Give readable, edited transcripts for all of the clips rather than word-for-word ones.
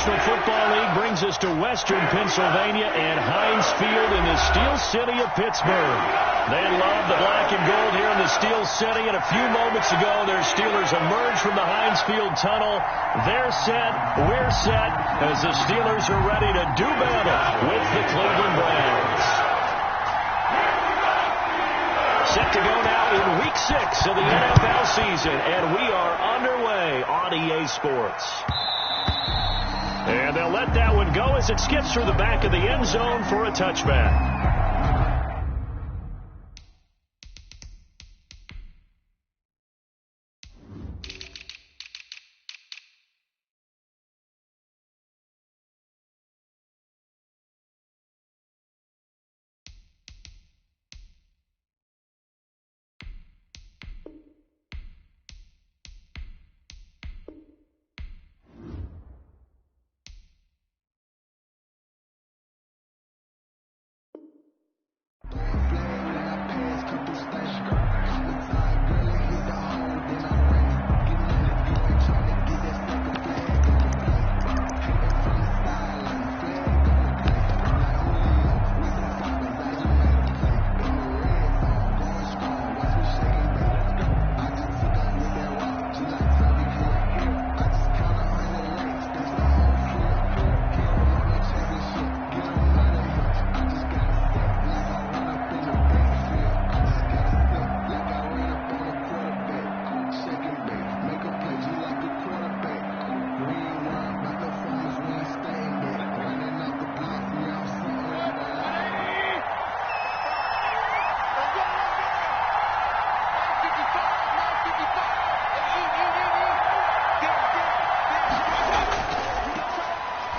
National Football League brings us to Western Pennsylvania and Heinz Field in the Steel City of Pittsburgh. They love the black and gold here in the Steel City, and a few moments ago, their Steelers emerged from the Heinz Field tunnel. They're set, we're set, as the Steelers are ready to do battle with the Cleveland Browns. Set to go now in Week 6 of the NFL season, and we are underway on EA Sports. And they'll let that one go as it skips through the back of the end zone for a touchback.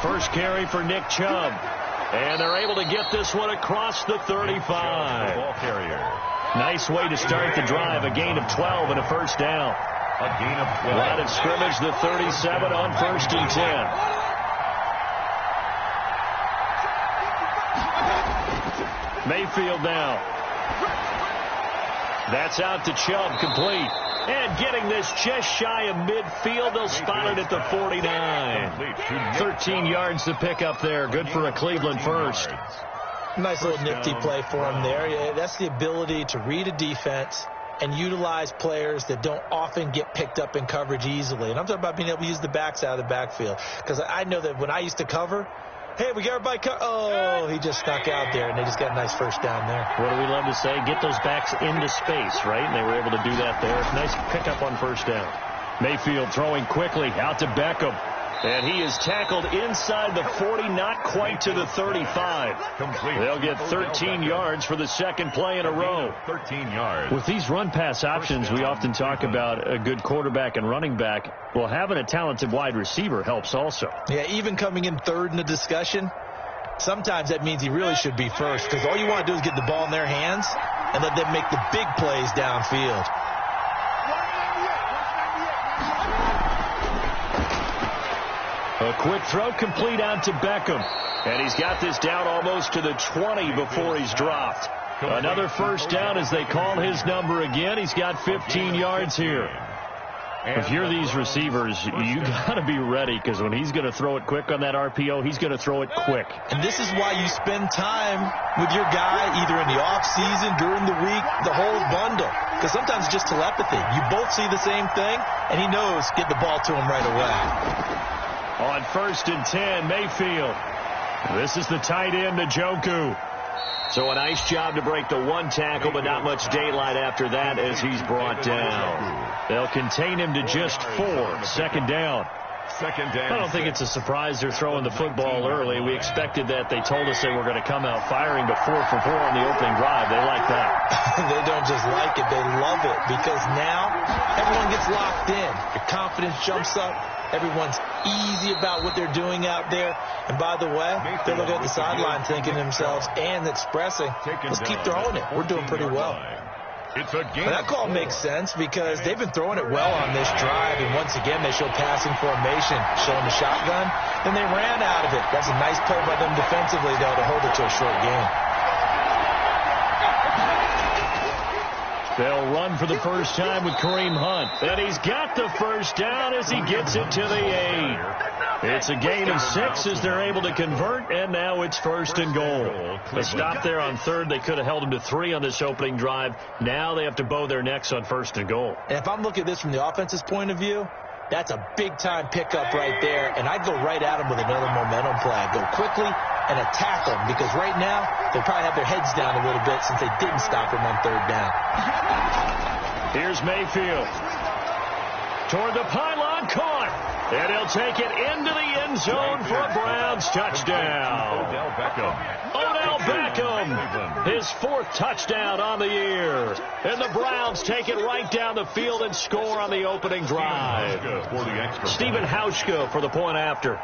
First carry for Nick Chubb. And they're able to get this one across the 35. Ball carrier. Nice way to start the drive. A gain of 12 and a first down. A gain of 12. Line of scrimmage, the 37 on 1st and 10. Mayfield now. That's out to Chubb, complete. And getting this just shy of midfield, they'll spot it at the 49. 13 yards to pick up there. Good for a Cleveland first. Nice little nifty play for him there. Yeah, that's the ability to read a defense and utilize players that don't often get picked up in coverage easily. And I'm talking about being able to use the backs out of the backfield. Because I know that when I used to cover, hey, we got everybody oh, he just snuck out there, and they just got a nice first down there. What do we love to say? Get those backs into space, right? And they were able to do that there. Nice pickup on first down. Mayfield throwing quickly out to Beckham. And he is tackled inside the 40, not quite to the 35. They'll get 13 yards for the second play in a row. 13 yards. With these run-pass options, we often talk about a good quarterback and running back. Well, having a talented wide receiver helps also. Yeah, even coming in third in the discussion, sometimes that means he really should be first, because all you want to do is get the ball in their hands and let them make the big plays downfield. A quick throw complete out to Beckham. And he's got this down almost to the 20 before he's dropped. Another first down as they call his number again. He's got 15 yards here. If you're these receivers, you got to be ready, because when he's going to throw it quick on that RPO, he's going to throw it quick. And this is why you spend time with your guy either in the offseason, during the week, the whole bundle. Because sometimes it's just telepathy. You both see the same thing, and he knows get the ball to him right away. On 1st and 10, Mayfield. This is the tight end, Njoku. So a nice job to break the one tackle, but not much daylight after that as he's brought down. They'll contain him to just 4. Second down. I don't think it's a surprise they're throwing the football early. We expected that. They told us they were going to come out firing, but 4 for 4 on the opening drive. They like that. They don't just like it. They love it, because now everyone gets locked in. Your confidence jumps up. Everyone's easy about what they're doing out there. And by the way, they're looking at the sideline thinking to themselves and expressing, let's keep throwing it. We're doing pretty well. And that call makes sense, because they've been throwing it well on this drive. And once again, they show passing formation, showing the shotgun. Then they ran out of it. That's a nice play by them defensively, though, to hold it to a short game. They'll run for the first time with Kareem Hunt. And he's got the first down as he gets it to the 8. It's a gain of 6 as they're able to convert, and now it's 1st and goal. A stop there on 3rd. They could have held him to 3 on this opening drive. Now they have to bow their necks on 1st and goal. And if I'm looking at this from the offense's point of view, that's a big-time pickup right there, and I'd go right at him with another momentum play. I'd go quickly and attack them, because right now they probably have their heads down a little bit since they didn't stop him on 3rd down. Here's Mayfield. Toward the pylon, caught. And he'll take it into the end zone for a Browns touchdown. Odell Beckham, his 4th touchdown on the year. And the Browns take it right down the field and score on the opening drive. Stephen Hauschka for the point after.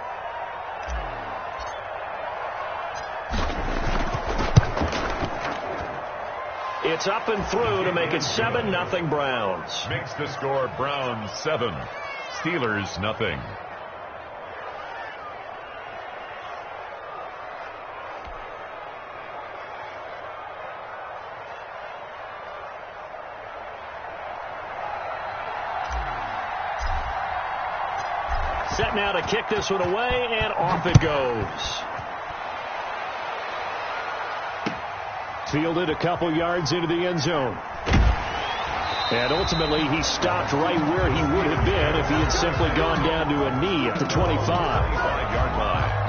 It's up and through to make it 7-0 Browns. Makes the score Browns 7, Steelers 0. Set now to kick this one away, and off it goes. Fielded a couple yards into the end zone. And ultimately, he stopped right where he would have been if he had simply gone down to a knee at the 25. 5-yard line.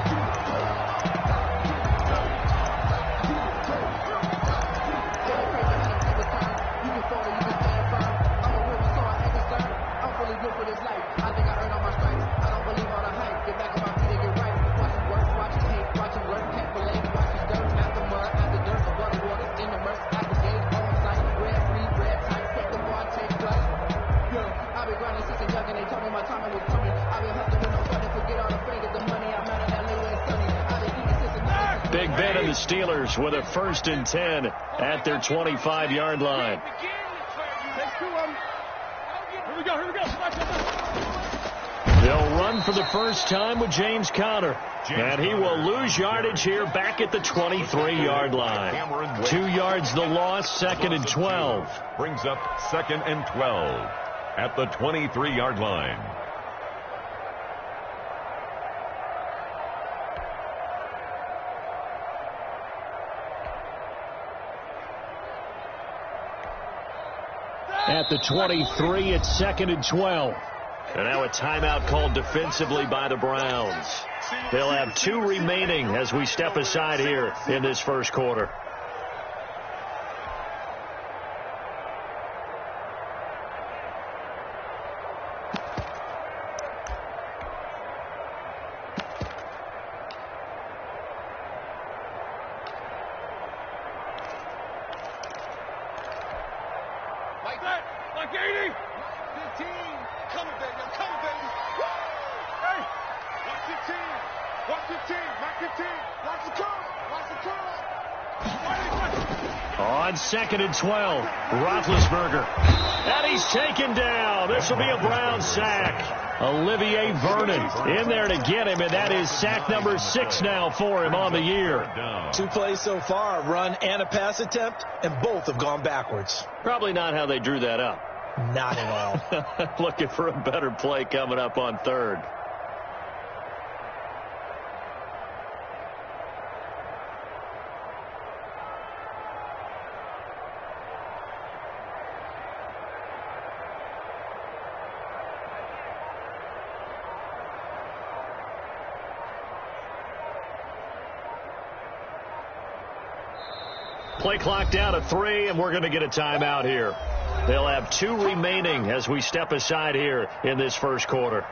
Big Ben and the Steelers with a 1st and 10 at their 25-yard line. They'll run for the first time with James Conner. And he will lose yardage here back at the 23-yard line. 2 yards the loss, 2nd and 12. Brings up 2nd and 12 at the 23-yard line. At the 23, it's 2nd and 12. And now a timeout called defensively by the Browns. They'll have 2 remaining as we step aside here in this first quarter. Like that, like 80. 15. Coming, baby. I'm coming, baby. Woo! Hey, watch 15. Watch 15. Mark 15. Watch the curl. Watch the curl. On 2nd and 12, Roethlisberger. And he's taken down. This will be a Brown sack. Olivier Vernon in there to get him, and that is sack number 6 now for him on the year. 2 plays so far, a run and a pass attempt, and both have gone backwards. Probably not how they drew that up. Not at all. Looking for a better play coming up on 3rd. Play clock down to 3, and we're going to get a timeout here. They'll have 2 remaining as we step aside here in this first quarter.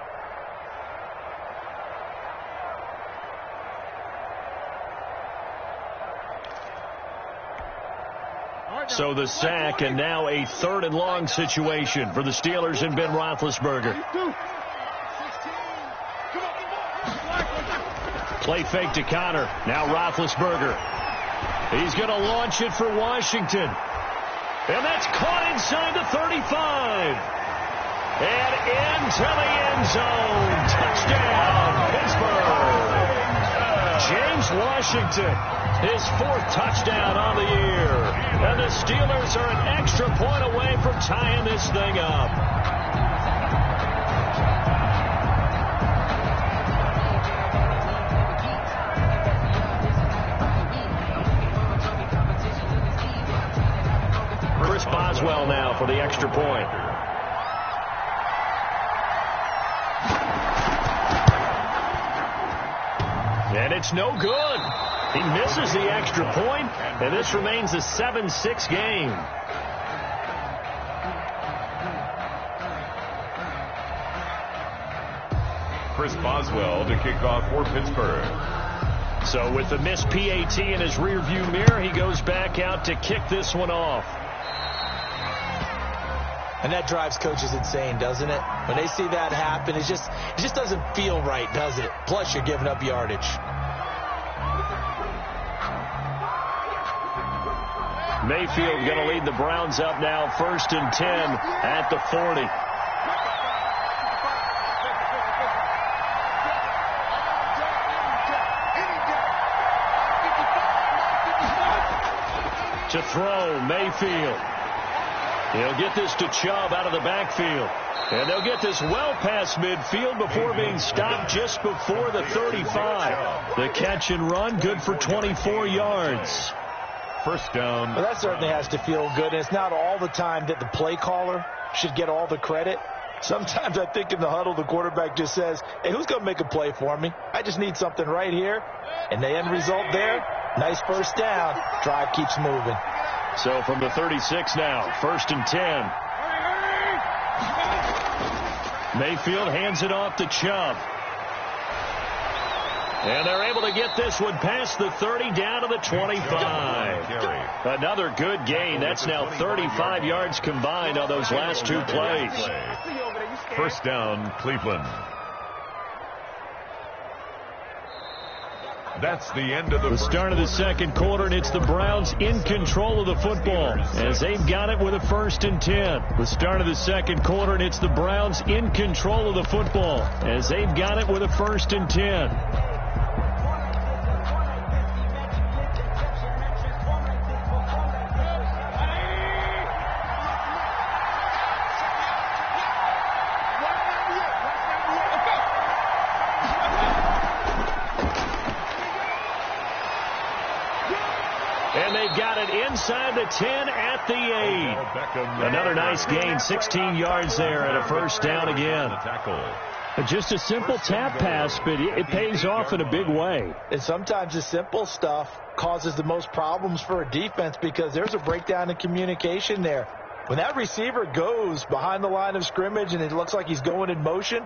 So the sack, and now a 3rd and long situation for the Steelers and Ben Roethlisberger. Play fake to Conner. Now Roethlisberger. He's going to launch it for Washington. And that's caught inside the 35. And into the end zone. Touchdown, Pittsburgh. James Washington. His 4th touchdown on the year. And the Steelers are an extra point away from tying this thing up. Chris Boswell now for the extra point. And it's no good. He misses the extra point, and this remains a 7-6 game. Chris Boswell to kick off for Pittsburgh. So with the missed PAT in his rearview mirror, he goes back out to kick this one off. And that drives coaches insane, doesn't it? When they see that happen, it just doesn't feel right, does it? Plus, you're giving up yardage. Mayfield going to lead the Browns up now, 1st and 10 at the 40. To throw, Mayfield. He'll get this to Chubb out of the backfield. And they'll get this well past midfield before being stopped just before the 35. The catch and run, good for 24 yards. First down. Well, that certainly has to feel good. And it's not all the time that the play caller should get all the credit. Sometimes I think in the huddle, the quarterback just says, hey, who's going to make a play for me? I just need something right here. And the end result there, nice first down. Drive keeps moving. So from the 36 now, 1st and 10. Mayfield hands it off to Chubb. And they're able to get this one past the 30 down to the 25. Another good gain. That's now 35 yards combined on those last 2 plays. First down, Cleveland. That's the end of the start of the second quarter, and it's the Browns in control of the football as they've got it with a 1st and 10. The start of the second quarter, and it's the Browns in control of the football as they've got it with a 1st and 10. Inside the 10 at the 8. Another nice gain, 16 yards there and a first down again. Just a simple tap pass, but it pays off in a big way. And sometimes the simple stuff causes the most problems for a defense because there's a breakdown in communication there. When that receiver goes behind the line of scrimmage and it looks like he's going in motion,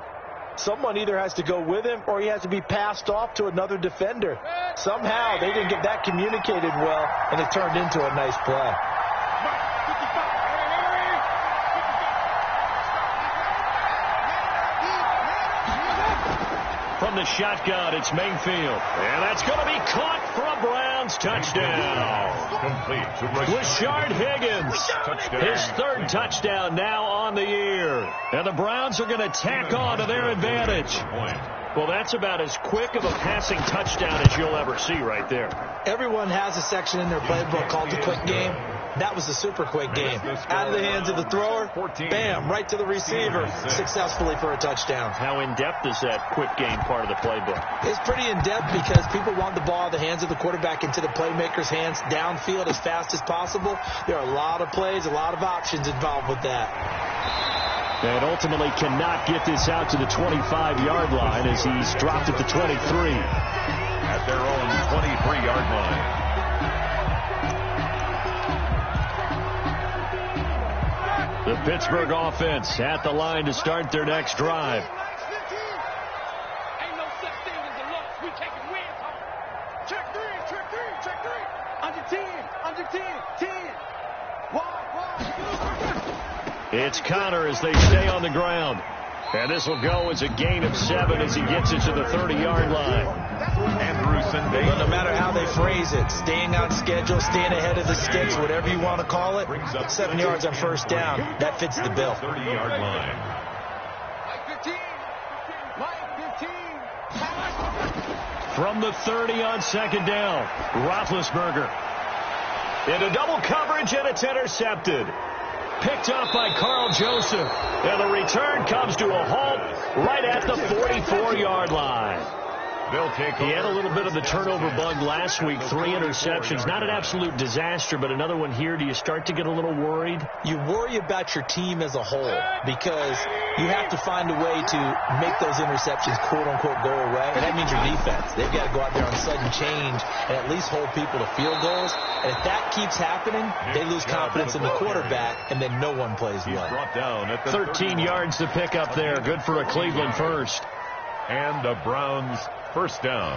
someone either has to go with him or he has to be passed off to another defender. Somehow they didn't get that communicated well, and it turned into a nice play. From the shotgun, it's Mayfield. And that's going to be caught for a Browns touchdown. Complete to Rashard Higgins. His 3rd touchdown now on the year. And the Browns are going to tack on to their advantage. Well, that's about as quick of a passing touchdown as you'll ever see right there. Everyone has a section in their playbook called the quick game. That was a super quick game. Out of the hands of the thrower, bam, right to the receiver, successfully for a touchdown. How in-depth is that quick game part of the playbook? It's pretty in-depth because people want the ball out of the hands of the quarterback into the playmaker's hands downfield as fast as possible. There are a lot of plays, a lot of options involved with that. And ultimately cannot get this out to the 25-yard line as he's dropped at the 23. At their own 23-yard line. The Pittsburgh offense at the line to start their next drive. Ain't no such thing as a loss. We taking wins home. Check three. Under 10. 10. Wide. It's Connor as they stay on the ground. And this will go as a gain of 7 as he gets it to the 30-yard line. Well, no matter how they phrase it, staying on schedule, staying ahead of the sticks, whatever you want to call it, 7 yards on first down, that fits the bill. 30-yard line. Mike 15. from the 30 on second down. Roethlisberger into double coverage, and it's intercepted. Picked up by Carl Joseph. And the return comes to a halt right at the 44-yard line. He had a little bit of the turnover bug last week, 3 interceptions. Not an absolute disaster, but another one here. Do you start to get a little worried? You worry about your team as a whole because you have to find a way to make those interceptions, quote-unquote, go away. And that means your defense. They've got to go out there on sudden change and at least hold people to field goals. And if that keeps happening, they lose confidence in the quarterback, and then no one plays well. 13 yards to pick up there. Good for a Cleveland first. And the Browns first down.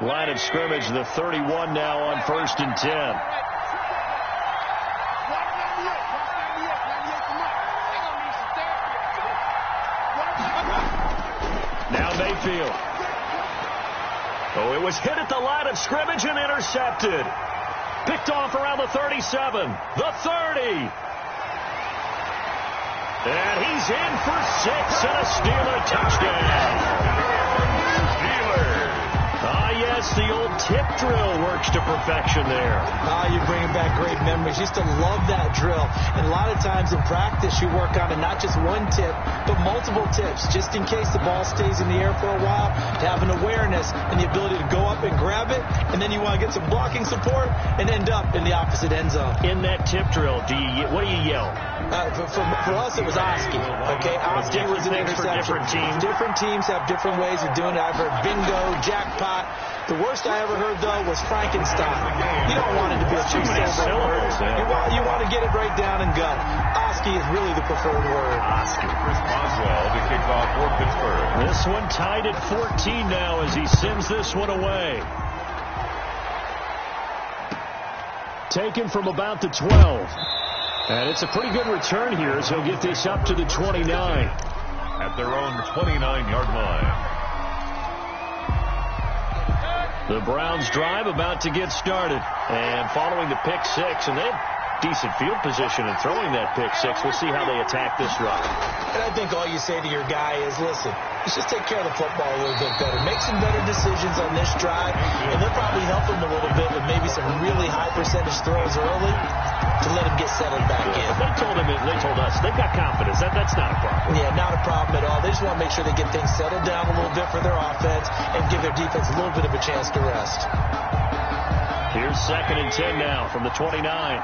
Line of scrimmage, the 31 now on 1st and 10. Now Mayfield. Oh, it was hit at the line of scrimmage and intercepted. Picked off around the 37, the 30. And he's in for 6 and a Steeler touchdown. Yes, the old tip drill works to perfection there. You're bringing back great memories. Used to love that drill. And a lot of times in practice, you work on it, not just one tip, but multiple tips, just in case the ball stays in the air for a while, to have an awareness and the ability to go up and grab it, and then you want to get some blocking support and end up in the opposite end zone. In that tip drill, what do you yell? For us, it was Oski. Okay, Oski was an interception. Different teams have different ways of doing it. I've heard bingo, jackpot. The worst I ever heard, though, was Frankenstein. You don't want it to be a two-syllable word. You want to get it right down and go. Oski is really the preferred word. Oski. Chris Boswell to kick off for Pittsburgh. This one tied at 14 now as he sends this one away. Taken from about the 12. And it's a pretty good return here as he'll get this up to the 29. At their own 29-yard line. The Browns drive about to get started. And following the pick 6, and they have decent field position in throwing that pick 6. We'll see how they attack this run. And I think all you say to your guy is, listen, let's just take care of the football a little bit better. Make some better decisions on this drive, and they'll probably help him a little bit with maybe some really high percentage throws early to let him get settled back in. They told us they've got confidence. That's not a problem. Yeah, not a problem at all. They just want to make sure they get things settled down a little bit for their offense and give their defense a little bit of a chance to rest. Here's 2nd and 10 now from the 29.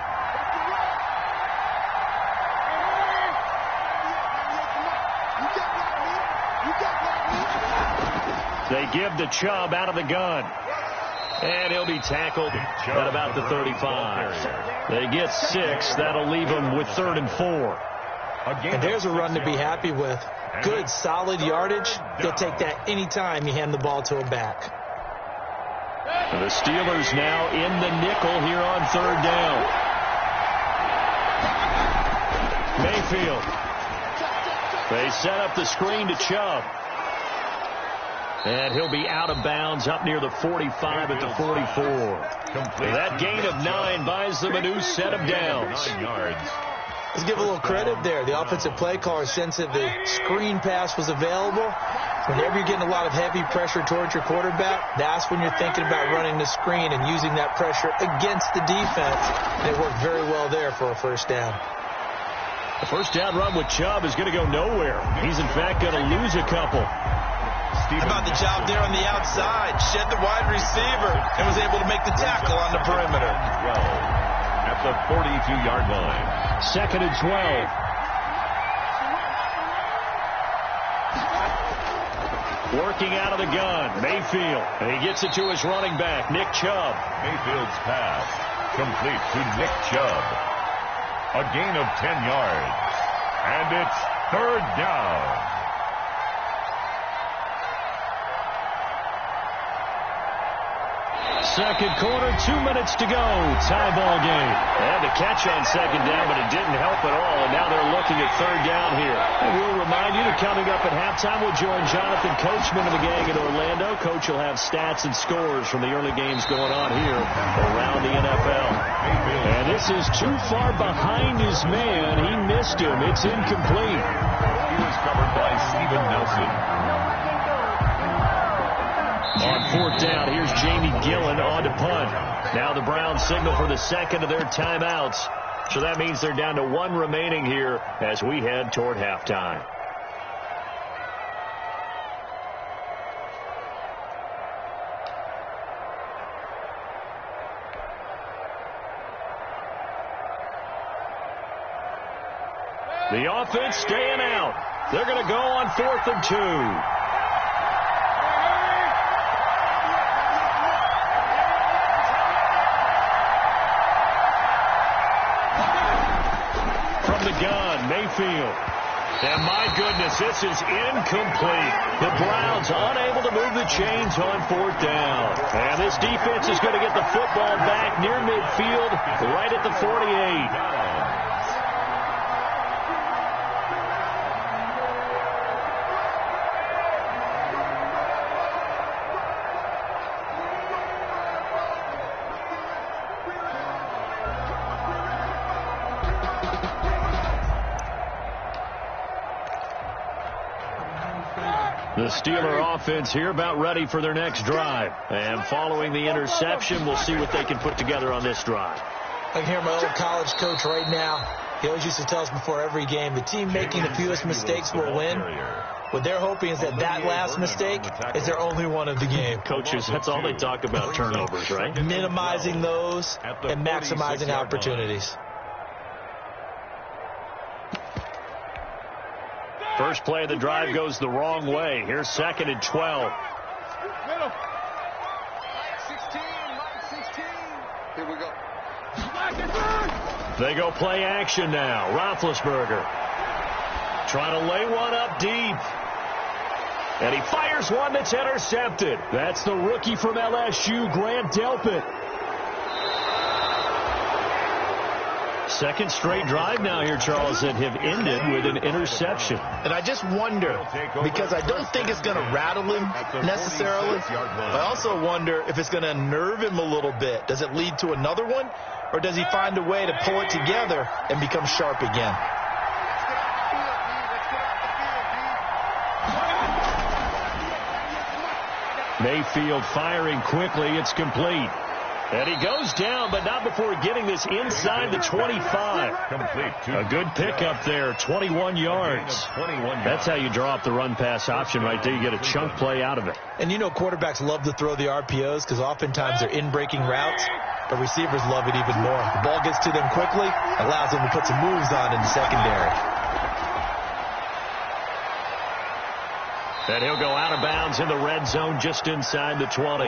They give the Chubb out of the gun. And he'll be tackled at about the 35. They get 6. That'll leave them with 3rd and 4. And there's a run to be happy with. Good, solid yardage. They'll take that any time you hand the ball to a back. The Steelers now in the nickel here on 3rd down. Mayfield. They set up the screen to Chubb. And he'll be out of bounds up near the 45 at the 44. That gain of 9 buys them a new set of downs. 9 yards. Let's give a little credit there. The offensive play caller sensed that the screen pass was available. Whenever you're getting a lot of heavy pressure towards your quarterback, that's when you're thinking about running the screen and using that pressure against the defense. And it worked very well there for a first down. The first down run with Chubb is going to go nowhere. He's, in fact, going to lose a couple. How about the job there on the outside? Shed the wide receiver and was able to make the tackle on the perimeter. At the 42-yard line. 2nd and 12. Working out of the gun, Mayfield. And he gets it to his running back, Nick Chubb. Mayfield's pass complete to Nick Chubb. A gain of 10 yards. And it's 3rd down. Second quarter, 2 minutes to go. Tie ball game. And the catch on second down, but it didn't help at all. And now they're looking at third down here. And we'll remind you that coming up at halftime, we'll join Jonathan Coachman and the gang in Orlando. Coach will have stats and scores from the early games going on here around the NFL. And this is too far behind his man. He missed him. It's incomplete. He was covered by Steven Nelson. On fourth down, here's Jamie Gillen on to punt. Now the Browns signal for the second of their timeouts. So that means they're down to one remaining here as we head toward halftime. The offense staying out. They're going to go on 4th and 2. The gun, Mayfield. And my goodness, this is incomplete. The Browns unable to move the chains on 4th down. And this defense is going to get the football back near midfield, right at the 48. The Steeler offense here about ready for their next drive. And following the interception, we'll see what they can put together on this drive. I can hear my old college coach right now. He always used to tell us before every game, the team making the fewest mistakes will win. What they're hoping is that last mistake is their only one of the game. Coaches, that's all they talk about, turnovers, right? Minimizing those and maximizing opportunities. First play of the drive goes the wrong way. Here's 2nd and 12. Middle. 16. Here we go. They go play action now. Roethlisberger trying to lay one up deep. And he fires one that's intercepted. That's the rookie from LSU, Grant Delpit. Second straight drive now here, Charles, that have ended with an interception. And I just wonder, because I don't think it's going to rattle him necessarily, I also wonder if it's going to unnerve him a little bit. Does it lead to another one, or does he find a way to pull it together and become sharp again? Mayfield firing quickly. It's complete. And he goes down, but not before getting this inside the 25. A good pickup there, 21 yards. That's how you draw up the run-pass option right there. You get a chunk play out of it. And you know quarterbacks love to throw the RPOs because oftentimes they're in-breaking routes, but receivers love it even more. The ball gets to them quickly, allows them to put some moves on in the secondary. And he'll go out of bounds in the red zone just inside the 20.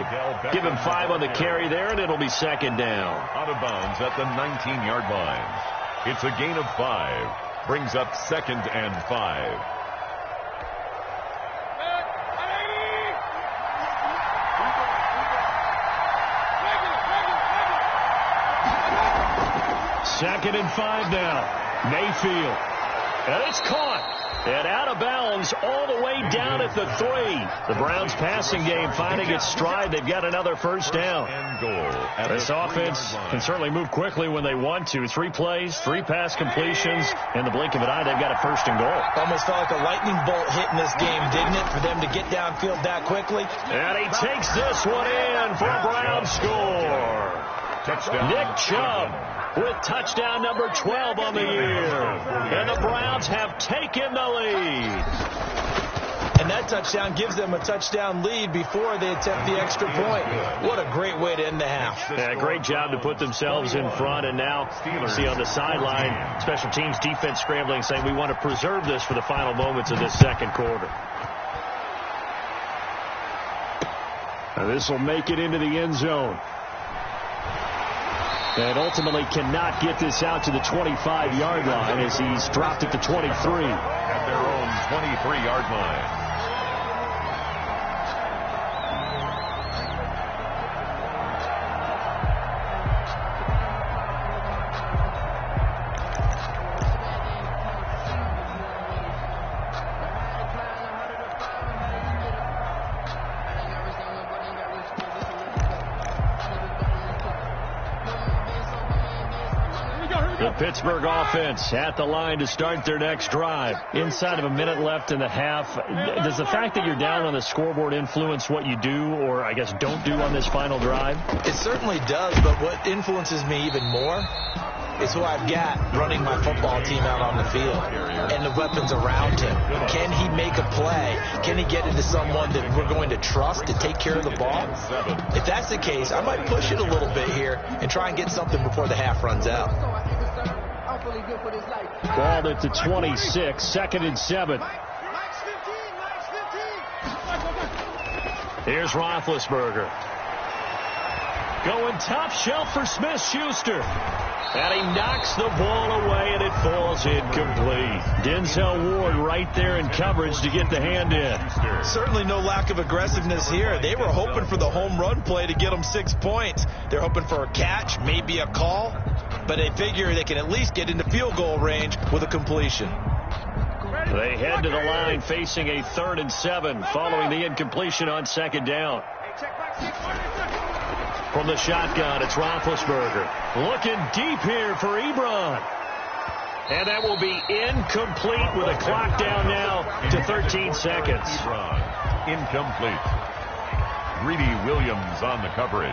Give him 5 on the carry there, and it'll be 2nd down. Out of bounds at the 19-yard line. It's a gain of 5. Brings up 2nd and 5. Second and 5 now. Mayfield. And it's caught. And out of bounds all the way down at the 3. The Browns passing game finding its stride. They've got another first down. This offense can certainly move quickly when they want to. 3 plays, 3 pass completions. In the blink of an eye, they've got a 1st and goal. Almost felt like a lightning bolt hit in this game, didn't it, for them to get downfield that quickly? And he takes this one in for a Brown score. Touchdown. Nick Chubb with touchdown number 12 on the year. And the Browns have taken the lead. And that touchdown gives them a touchdown lead before they attempt the extra point. What a great way to end the half. Yeah, great job to put themselves in front. And now you see on the sideline, special teams defense scrambling, saying we want to preserve this for the final moments of this second quarter. Now this will make it into the end zone. And ultimately cannot get this out to the 25-yard line as he's dropped at the 23. At their own 23-yard line. The Pittsburgh offense at the line to start their next drive. Inside of a minute left in the half. Does the fact that you're down on the scoreboard influence what you do, or I guess don't do on this final drive? It certainly does, but what influences me even more is who I've got running my football team out on the field and the weapons around him. Can he make a play? Can he get into someone that we're going to trust to take care of the ball? If that's the case, I might push it a little bit here and try and get something before the half runs out. Ball at the 26, 2nd and 7. Here's Roethlisberger. Going top shelf for Smith-Schuster. And he knocks the ball away, and it falls incomplete. Denzel Ward right there in coverage to get the hand in. Certainly no lack of aggressiveness here. They were hoping for the home run play to get them 6 points. They're hoping for a catch, maybe a call, but they figure they can at least get into field goal range with a completion. They head to the line facing a 3rd and 7 following the incompletion on 2nd down. From the shotgun, it's Roethlisberger. Looking deep here for Ebron. And that will be incomplete with a clock down now to 13 seconds. Ebron, incomplete. Greedy Williams on the coverage.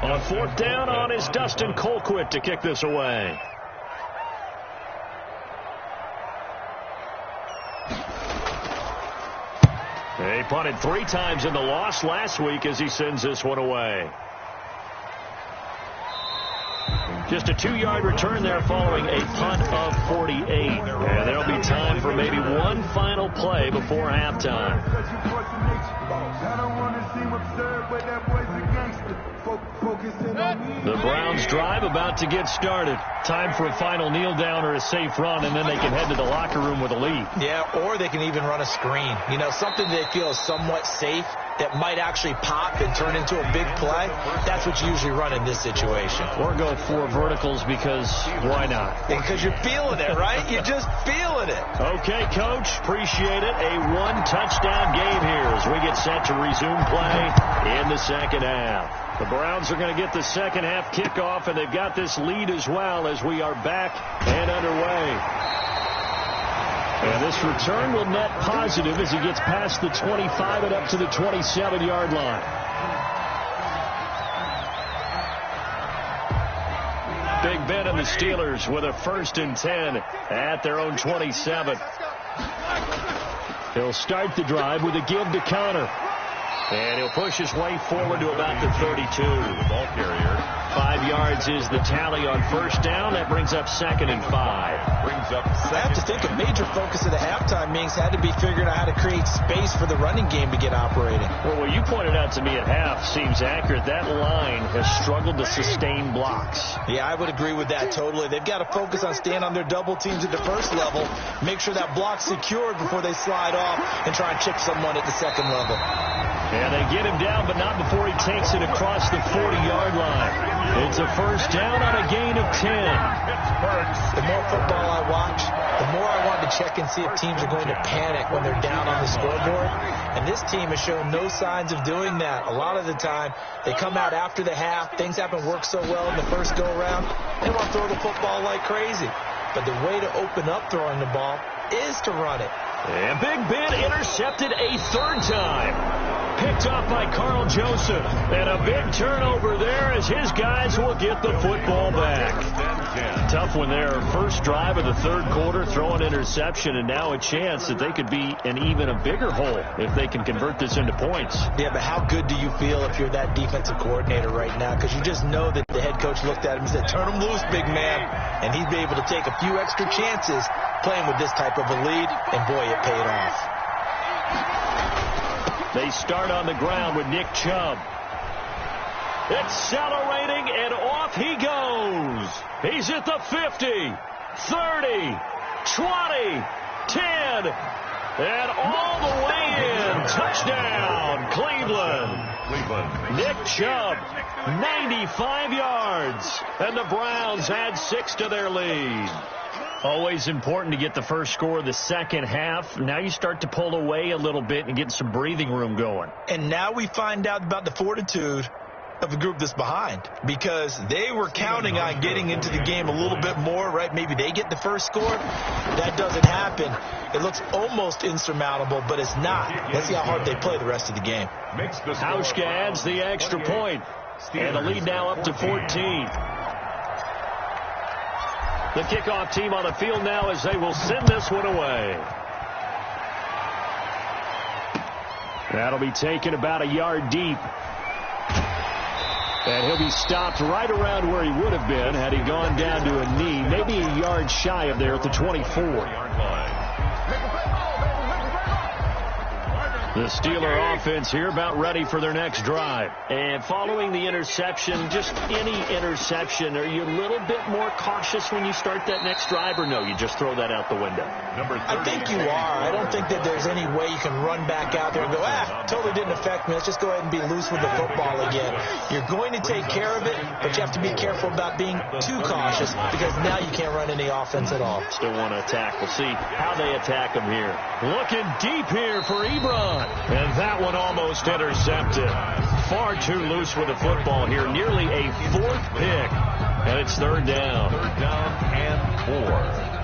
On 4th down on is Dustin Colquitt to kick this away. They punted 3 times in the loss last week as he sends this one away. Just a 2-yard return there following a punt of 48. And there'll be time for maybe one final play before halftime. The Browns drive about to get started. Time for a final kneel down or a safe run, and then they can head to the locker room with a lead. Yeah, or they can even run a screen. You know, something they feel is somewhat safe that might actually pop and turn into a big play. That's what you usually run in this situation. Or go 4 verticals because why not? Because you're feeling it, right? You're just feeling it. Okay, Coach. Appreciate it. A 1-touchdown game here as we get set to resume play in the second half. The Browns are going to get the second half kickoff, and they've got this lead as well as we are back and underway. And this return will net positive as he gets past the 25 and up to the 27-yard line. Big Ben and the Steelers with a 1st and 10 at their own 27. He'll start the drive with a give to Connor. And he'll push his way forward to about the 32. The ball carrier. 5 yards is the tally on 1st down. That brings up 2nd and 5. Brings up I have to think a major focus of the halftime meetings had to be figuring out how to create space for the running game to get operating. Well, what you pointed out to me at half seems accurate. That line has struggled to sustain blocks. Yeah, I would agree with that totally. They've got to focus on staying on their double teams at the first level, make sure that block's secured before they slide off and try and chip someone at the second level. And they get him down, but not before he takes it across the 40-yard line. It's a 1st down on a gain of 10. The more football I watch, the more I want to check and see if teams are going to panic when they're down on the scoreboard. And this team has shown no signs of doing that. A lot of the time, they come out after the half. Things haven't worked so well in the first go-around. They want to throw the football like crazy. But the way to open up throwing the ball is to run it. And Big Ben intercepted a 3rd time. Picked off by Carl Joseph. And a big turnover there as his guys will get the football back. Tough one there. First drive of the 3rd quarter, throw an interception, and now a chance that they could be in even a bigger hole if they can convert this into points. Yeah, but how good do you feel if you're that defensive coordinator right now? Because you just know that the head coach looked at him and said, turn him loose, big man. And he'd be able to take a few extra chances playing with this type of a lead, and boy, it paid off. They start on the ground with Nick Chubb. Accelerating, and off he goes. He's at the 50, 30, 20, 10, and all the way in. Touchdown, Cleveland. Nick Chubb, 95 yards, and the Browns add 6 to their lead. Always important to get the first score of the second half. Now you start to pull away a little bit and get some breathing room going. And now we find out about the fortitude of a group that's behind because they were counting on getting into the game a little bit more, right? Maybe they get the first score. That doesn't happen. It looks almost insurmountable, but it's not. Let's see how hard they play the rest of the game. Hauschka adds the extra point, and the lead now up to 14. The kickoff team on the field now as they will send this one away. That'll be taken about a yard deep. And he'll be stopped right around where he would have been had he gone down to a knee, maybe a yard shy of there at the 24-yard line. The Steeler offense here about ready for their next drive. And following the interception, just any interception, are you a little bit more cautious when you start that next drive, or no, you just throw that out the window? I think you are. I don't think that there's any way you can run back out there and go, totally didn't affect me. Let's just go ahead and be loose with the football again. You're going to take care of it, but you have to be careful about being too cautious because now you can't run any offense at all. Still want to attack. We'll see how they attack them here. Looking deep here for Ebron. And that one almost intercepted. Far too loose with the football here. Nearly a fourth pick. And it's third down. Third down and 4.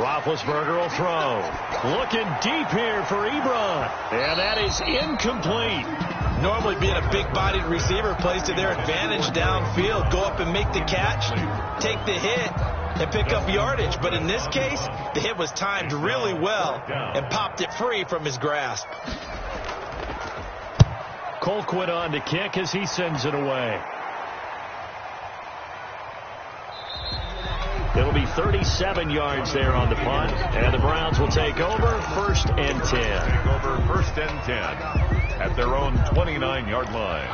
Roethlisberger will throw. Looking deep here for Ebron. And that is incomplete. Normally being a big-bodied receiver plays to their advantage downfield. Go up and make the catch, take the hit, and pick up yardage. But in this case, the hit was timed really well and popped it free from his grasp. Colquitt on to kick as he sends it away. It'll be 37 yards there on the punt, and the Browns will take over first and 10. Take over first and 10 at their own 29-yard line.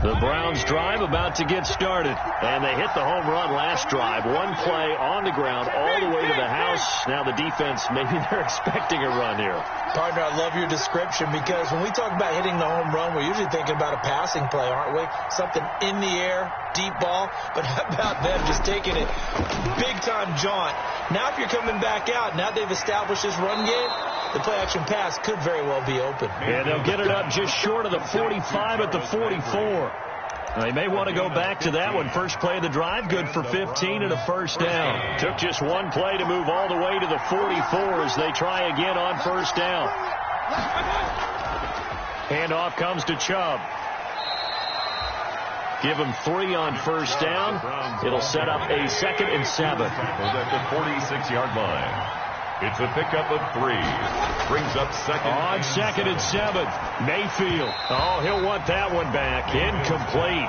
The Browns drive about to get started, and they hit the home run last drive. One play on the ground all the way to the house. Now the defense, maybe they're expecting a run here. Partner, I love your description because when we talk about hitting the home run, we're usually thinking about a passing play, aren't we? Something in the air, deep ball. But how about them just taking it big-time jaunt? Now if you're coming back out, now they've established this run game, the play-action pass could very well be open. And they'll get it up just short of the 45 at the 44. They may want to go back to that one. First play of the drive, good for 15 and a first down. Took just one play to move all the way to the 44 as they try again on first down. Handoff comes to Chubb. Give him 3 on first down. It'll set up a 2nd and 7. Goes at the 46-yard line. It's a pickup of 3. Brings up second. On 2nd and 7. Mayfield. Oh, he'll want that one back. Incomplete.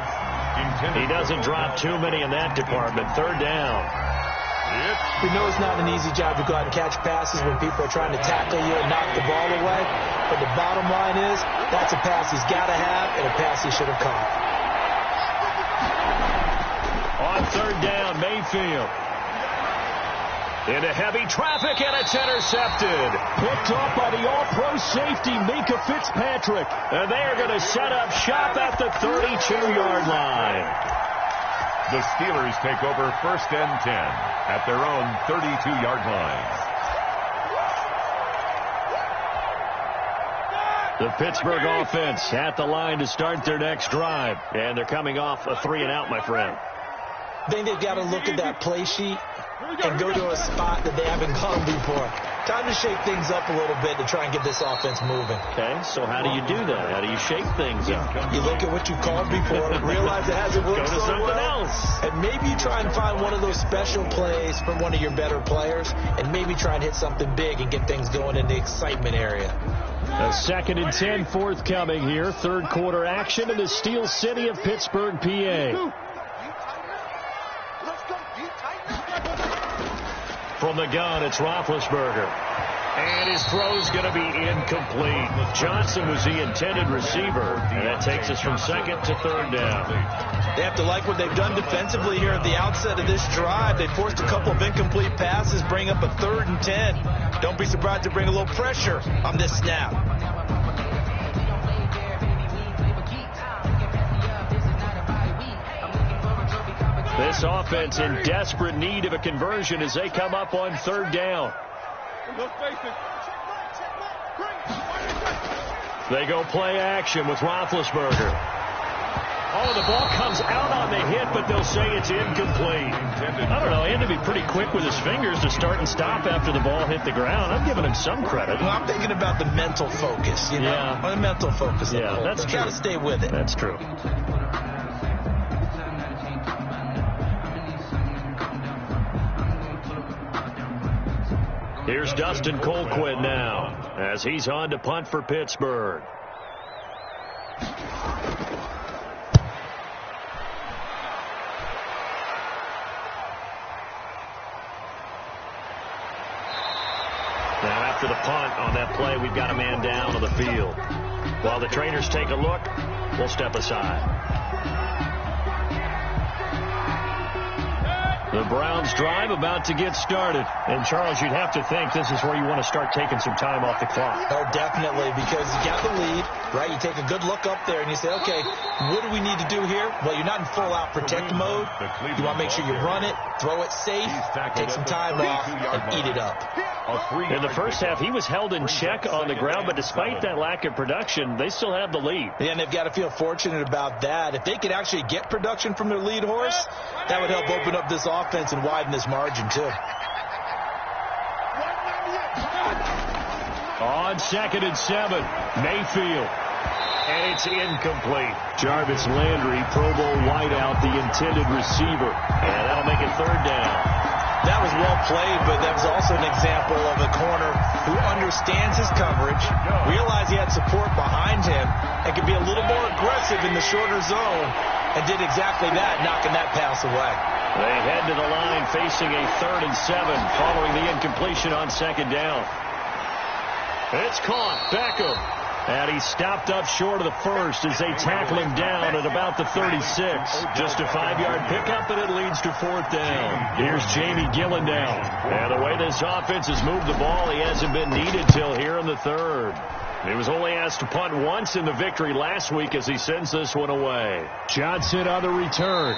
He doesn't drop too many in that department. Third down. We know it's not an easy job to go out and catch passes when people are trying to tackle you and knock the ball away. But the bottom line is, that's a pass he's got to have and a pass he should have caught. On third down, Mayfield. Into heavy traffic, and it's intercepted. Picked off by the all-pro safety, Minka Fitzpatrick. And they are going to set up shop at the 32-yard line. The Steelers take over first and 10 at their own 32-yard line. The Pittsburgh offense at the line to start their next drive. And they're coming off a 3-and-out, my friend. I think they've got to look at that play sheet and go to a spot that they haven't gone before. Time to shake things up a little bit to try and get this offense moving. Okay, so how do you do that? How do you shake things up? You look at what you called before, realize it hasn't worked so well. Go to something else. And maybe you try and find one of those special plays from one of your better players, and maybe try and hit something big and get things going in the excitement area. A 2nd and 10 forthcoming here. Third quarter action in the Steel City of Pittsburgh, PA. From the gun, it's Roethlisberger. And his throw's going to be incomplete. Johnson was the intended receiver, and that takes us from second to third down. They have to like what they've done defensively here at the outset of this drive. They forced a couple of incomplete passes, bring up a 3rd and 10. Don't be surprised to bring a little pressure on this snap. This offense in desperate need of a conversion as they come up on 3rd down. They go play action with Roethlisberger. Oh, the ball comes out on the hit, but they'll say it's incomplete. I don't know. He had to be pretty quick with his fingers to start and stop after the ball hit the ground. I'm giving him some credit. Well, I'm thinking about the mental focus, you know? Yeah. The mental focus. Yeah, that's true. You got to stay with it. That's true. Here's Dustin Colquitt now as he's on to punt for Pittsburgh. Now after the punt on that play, we've got a man down on the field. While the trainers take a look, we'll step aside. The Browns drive about to get started. And, Charles, you'd have to think this is where you want to start taking some time off the clock. Oh, definitely, because you got the lead, right? You take a good look up there and you say, okay, what do we need to do here? Well, you're not in full-out protect mode. You want to make sure you run it, throw it safe, take some time off, and eat it up. In the first half, he was held in check on the ground, but despite that lack of production, they still have the lead. Yeah, and they've got to feel fortunate about that. If they could actually get production from their lead horse, that would help open up this offense and widen this margin, too. On 2nd and 7, Mayfield. And it's incomplete. Jarvis Landry, Pro Bowl wideout, the intended receiver. And that'll make it 3rd down. That was well played, but that was also an example of a corner who understands his coverage, realized he had support behind him, and could be a little more aggressive in the shorter zone, and did exactly that, knocking that pass away. They head to the line facing a 3rd and 7 following the incompletion on 2nd down. It's caught. Beckham. And he stopped up short of the first as they tackle him down at about the 36. Just a 5-yard pickup, and it leads to 4th down. Here's Jamie Gillendow. And the way this offense has moved the ball, he hasn't been needed till here in the 3rd. He was only asked to punt once in the victory last week as he sends this one away. Johnson on the return.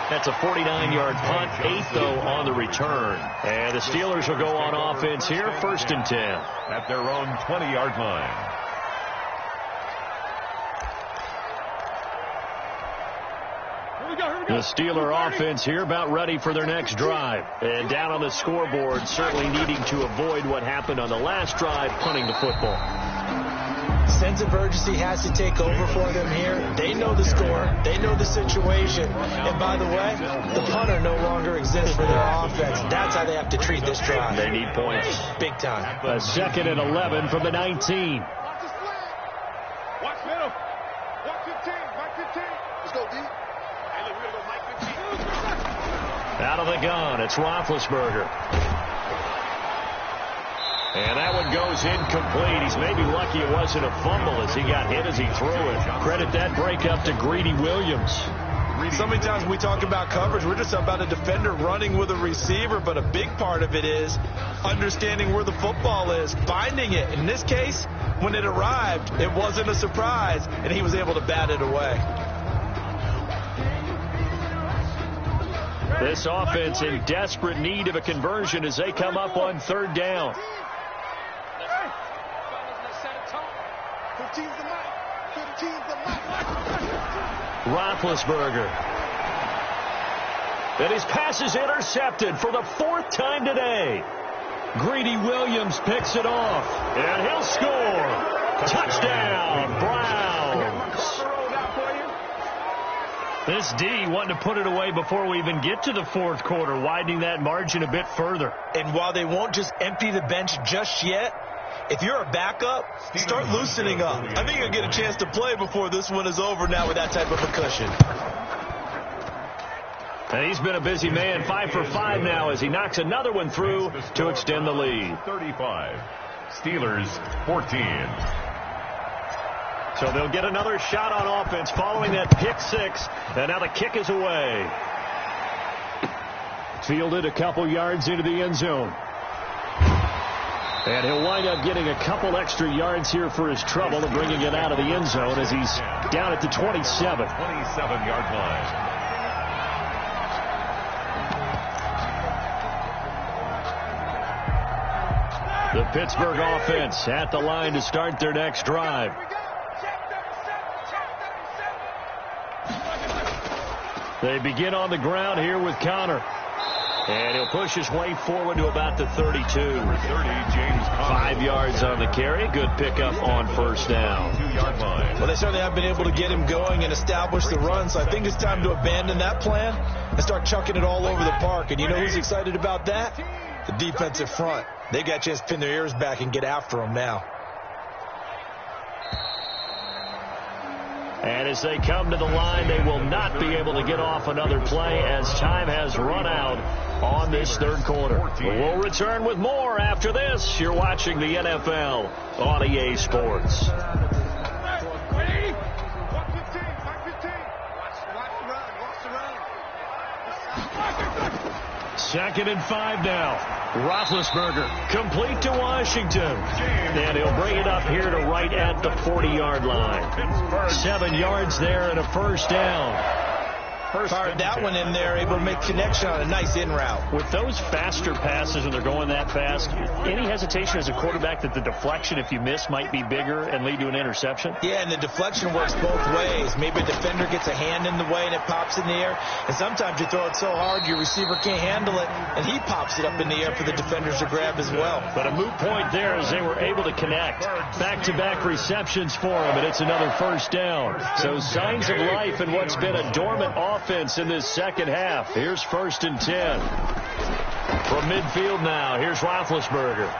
That's a 49-yard punt, 8th, though, on the return. And the Steelers will go on offense here, 1st and 10. At their own 20-yard line. The Steeler offense here about ready for their next drive. And down on the scoreboard, certainly needing to avoid what happened on the last drive, punting the football. Sense of urgency has to take over for them here. They know the score. They know the situation. And by the way, the punter no longer exists for their offense. That's how they have to treat this drive. They need points. Big time. A 2nd and 11 from the 19. Watch middle. Watch 15. Watch 15. Let's go deep. Hey, look, we're going to go Mike 15. Out of the gun, it's Roethlisberger. And that one goes incomplete. He's maybe lucky it wasn't a fumble as he got hit as he threw it. Credit that breakup to Greedy Williams. So many times when we talk about coverage, we're just about a defender running with a receiver, but a big part of it is understanding where the football is, finding it. In this case, when it arrived, it wasn't a surprise, and he was able to bat it away. This offense in desperate need of a conversion as they come up on 3rd down. 15's the mic. 15's the mic. Roethlisberger. And his pass is intercepted for the 4th time today. Greedy Williams picks it off. And he'll score. Touchdown, Browns. This D wanting to put it away before we even get to the 4th quarter, widening that margin a bit further. And while they won't just empty the bench just yet, if you're a backup, start loosening up. I think you'll get a chance to play before this one is over now with that type of a cushion. And he's been a busy man, 5 for 5 now as he knocks another one through to extend the lead. 35. Steelers 14. So they'll get another shot on offense following that pick 6. And now the kick is away. Fielded a couple yards into the end zone. And he'll wind up getting a couple extra yards here for his trouble and bringing it out of the end zone as he's down at the 27. 27-yard line. The Pittsburgh offense at the line to start their next drive. They begin on the ground here with Connor. And he'll push his way forward to about the 32. 5 yards on the carry. Good pickup on first down. 2-yard line. Well, they certainly have been able to get him going and establish the run, so I think it's time to abandon that plan and start chucking it all over the park. And you know who's excited about that? The defensive front. They got a chance to pin their ears back and get after him now. And as they come to the line, they will not be able to get off another play as time has run out on this third quarter. We'll return with more after this. You're watching the NFL on EA Sports. Second and 5 now. Roethlisberger complete to Washington. And he'll bring it up here to right at the 40-yard line. 7 yards there and a first down. Fired that one in there, able to make connection on a nice in route. With those faster passes and they're going that fast, any hesitation as a quarterback that the deflection, if you miss, might be bigger and lead to an interception? Yeah, and the deflection works both ways. Maybe a defender gets a hand in the way and it pops in the air. And sometimes you throw it so hard your receiver can't handle it, and he pops it up in the air for the defenders to grab as well. But a moot point there as they were able to connect. Back-to-back receptions for him, and it's another first down. So signs of life in what's been a dormant offense in this second half. Here's 1st and 10. From midfield now, here's Roethlisberger.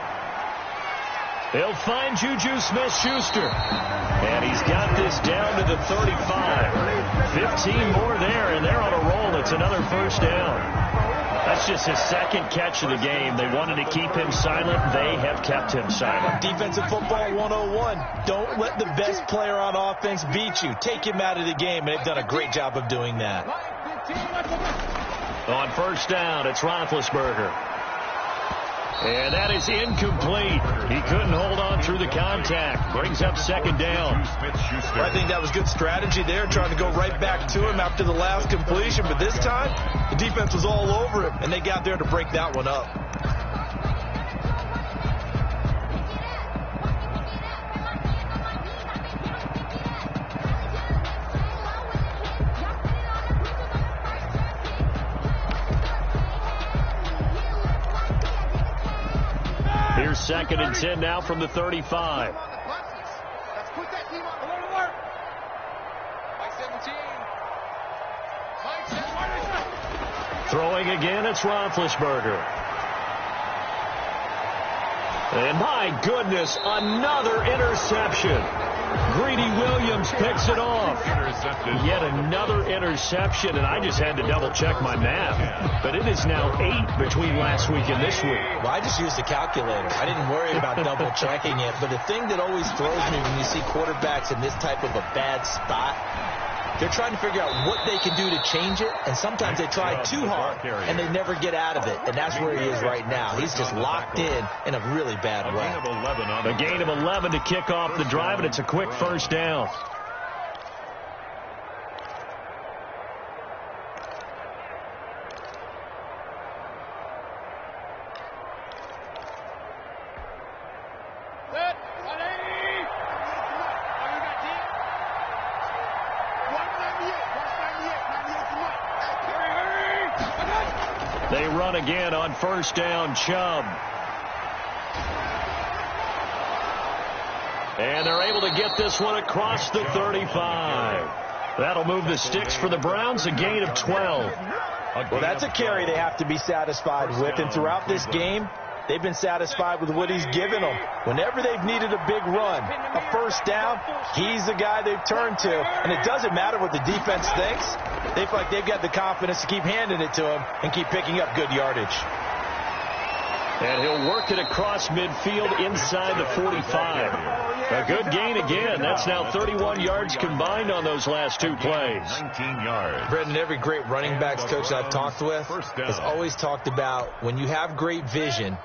He'll find Juju Smith-Schuster. And he's got this down to the 35. 15 more there, and they're on a roll. It's another first down. That's just his second catch of the game. They wanted to keep him silent. They have kept him silent. Defensive football 101. Don't let the best player on offense beat you. Take him out of the game, and they've done a great job of doing that. On first down, it's Roethlisberger. And that is incomplete. He couldn't hold on through the contact. Brings up second down. Well, I think that was good strategy there, trying to go right back to him after the last completion. But this time, the defense was all over him, and they got there to break that one up. Here's 2nd and 10 now from the 35. Let's put that team on alert. Mike 17. Throwing again, it's Roethlisberger. And my goodness, another interception. Greedy Williams picks it off. Yet another interception, and I just had to double-check my math. But it is now 8 between last week and this week. Well, I just used a calculator. I didn't worry about double-checking it. But the thing that always throws me when you see quarterbacks in this type of a bad spot, they're trying to figure out what they can do to change it, and sometimes they try too hard, and they never get out of it, and that's where he is right now. He's just locked in a really bad way. A gain of 11 to kick off the drive, and it's a quick first down. They run again on first down, Chubb. And they're able to get this one across the 35. That'll move the sticks for the Browns, a gain of 12. Well, that's a carry they have to be satisfied with. And throughout this game, they've been satisfied with what he's given them. Whenever they've needed a big run, a first down, he's the guy they've turned to. And it doesn't matter what the defense thinks. They feel like they've got the confidence to keep handing it to him and keep picking up good yardage. And he'll work it across midfield inside the 45. A good gain again. That's now 31 yards combined on those last two plays. 19 yards. Brendan, every great running backs coach I've talked with has always talked about when you have great vision,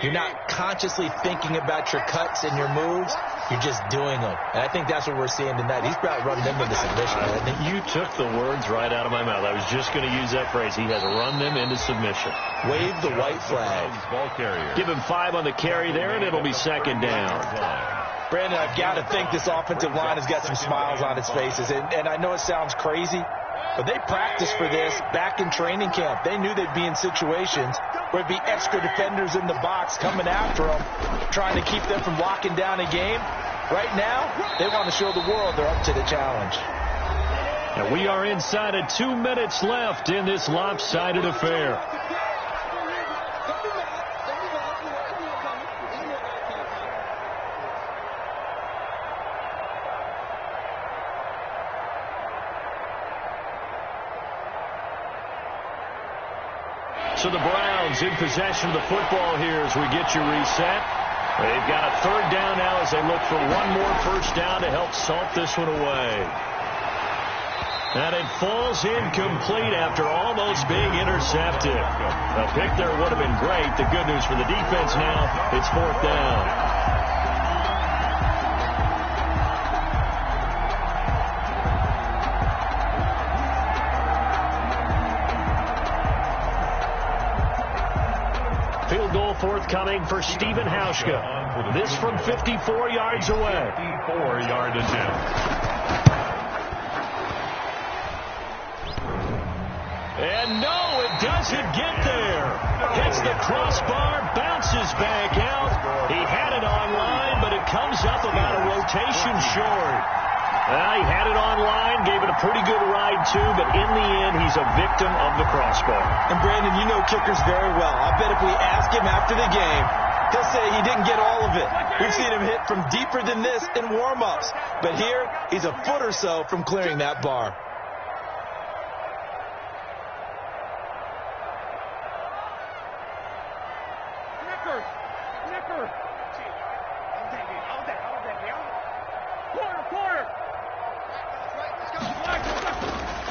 you're not consciously thinking about your cuts and your moves. You're just doing them. And I think that's what we're seeing tonight. He's about running them into submission. You took the words right out of my mouth. I was just going to use that phrase. He has run them into submission. Wave the white flag. Ball carrier. Give him 5 on the carry there, and it'll be second down. Brandon, I've got to think this offensive line has got some smiles on its faces. And I know it sounds crazy, but they practiced for this back in training camp. They knew they'd be in situations where it'd be extra defenders in the box coming after them, trying to keep them from locking down a game. Right now, they want to show the world they're up to the challenge. And we are inside of 2 minutes left in this lopsided affair. So the Browns in possession of the football here as we get you reset. They've got a third down now as they look for one more first down to help salt this one away. And it falls incomplete after almost being intercepted. A pick there would have been great. The good news for the defense now, it's fourth down. Field goal forthcoming for Stephen Hauschka. This from 54 yards away. 54-yard attempt. And no, it doesn't get there. Hits the crossbar, bounces back out. He had it online, but it comes up about a rotation short. He had it online, gave it a pretty good ride, too, but in the end, he's a victim of the crossbar. And, Brandon, you know kickers very well. I bet if we ask him after the game, he'll say he didn't get all of it. We've seen him hit from deeper than this in warm-ups. But here, he's a foot or so from clearing that bar.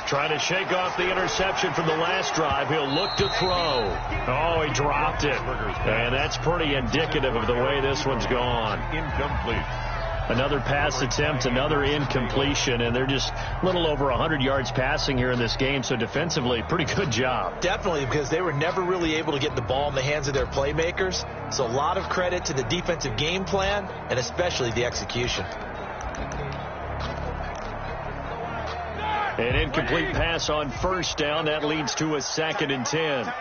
Trying to shake off the interception from the last drive. He'll look to throw. Oh, he dropped it. And that's pretty indicative of the way this one's gone. Incomplete. Another pass attempt, another incompletion, and they're just a little over 100 yards passing here in this game, so defensively, pretty good job. Definitely, because they were never really able to get the ball in the hands of their playmakers, so a lot of credit to the defensive game plan, and especially the execution. An incomplete pass on first down. That leads to a 2nd and 10.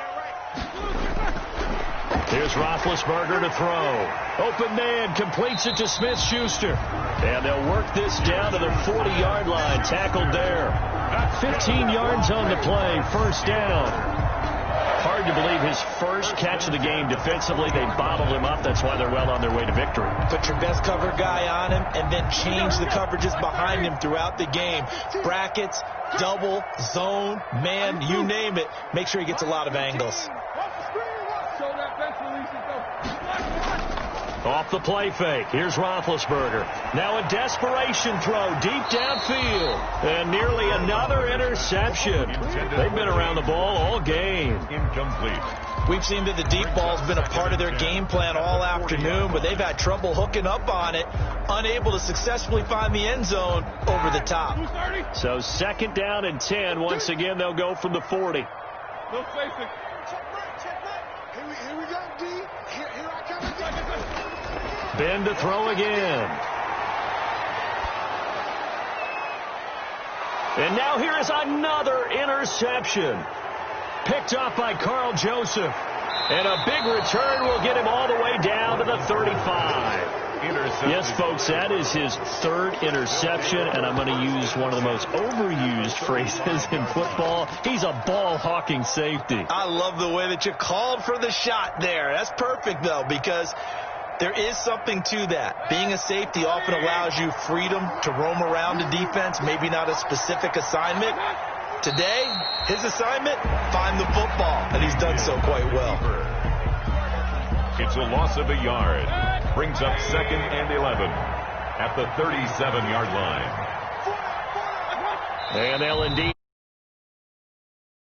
Here's Roethlisberger to throw. Open man, completes it to Smith-Schuster. And they'll work this down to the 40-yard line. Tackled there. 15 yards on the play. First down. Hard to believe his first catch of the game defensively. They bottled him up. That's why they're well on their way to victory. Put your best cover guy on him and then change the coverages behind him throughout the game. Brackets, double, zone, man, you name it. Make sure he gets a lot of angles. Off the play fake. Here's Roethlisberger. Now a desperation throw deep downfield. And nearly another interception. They've been around the ball all game. Incomplete. We've seen that the deep ball's been a part of their game plan all afternoon, but they've had trouble hooking up on it, unable to successfully find the end zone over the top. So 2nd down and 10. Once again, they'll go from the 40. No spacing. Here we go, D. Here I come again. Ben to throw again. And now here is another interception. Picked up by Carl Joseph. And a big return will get him all the way down to the 35. intercepted. Yes, folks, that is his third interception, and I'm going to use one of the most overused phrases in football. He's a ball-hawking safety. I love the way that you called for the shot there. That's perfect, though, because there is something to that. Being a safety often allows you freedom to roam around the defense, maybe not a specific assignment. Today, his assignment, find the football, and he's done so quite well. It's a loss of a yard. Brings up 2nd and 11 at the 37-yard line. And they'll indeed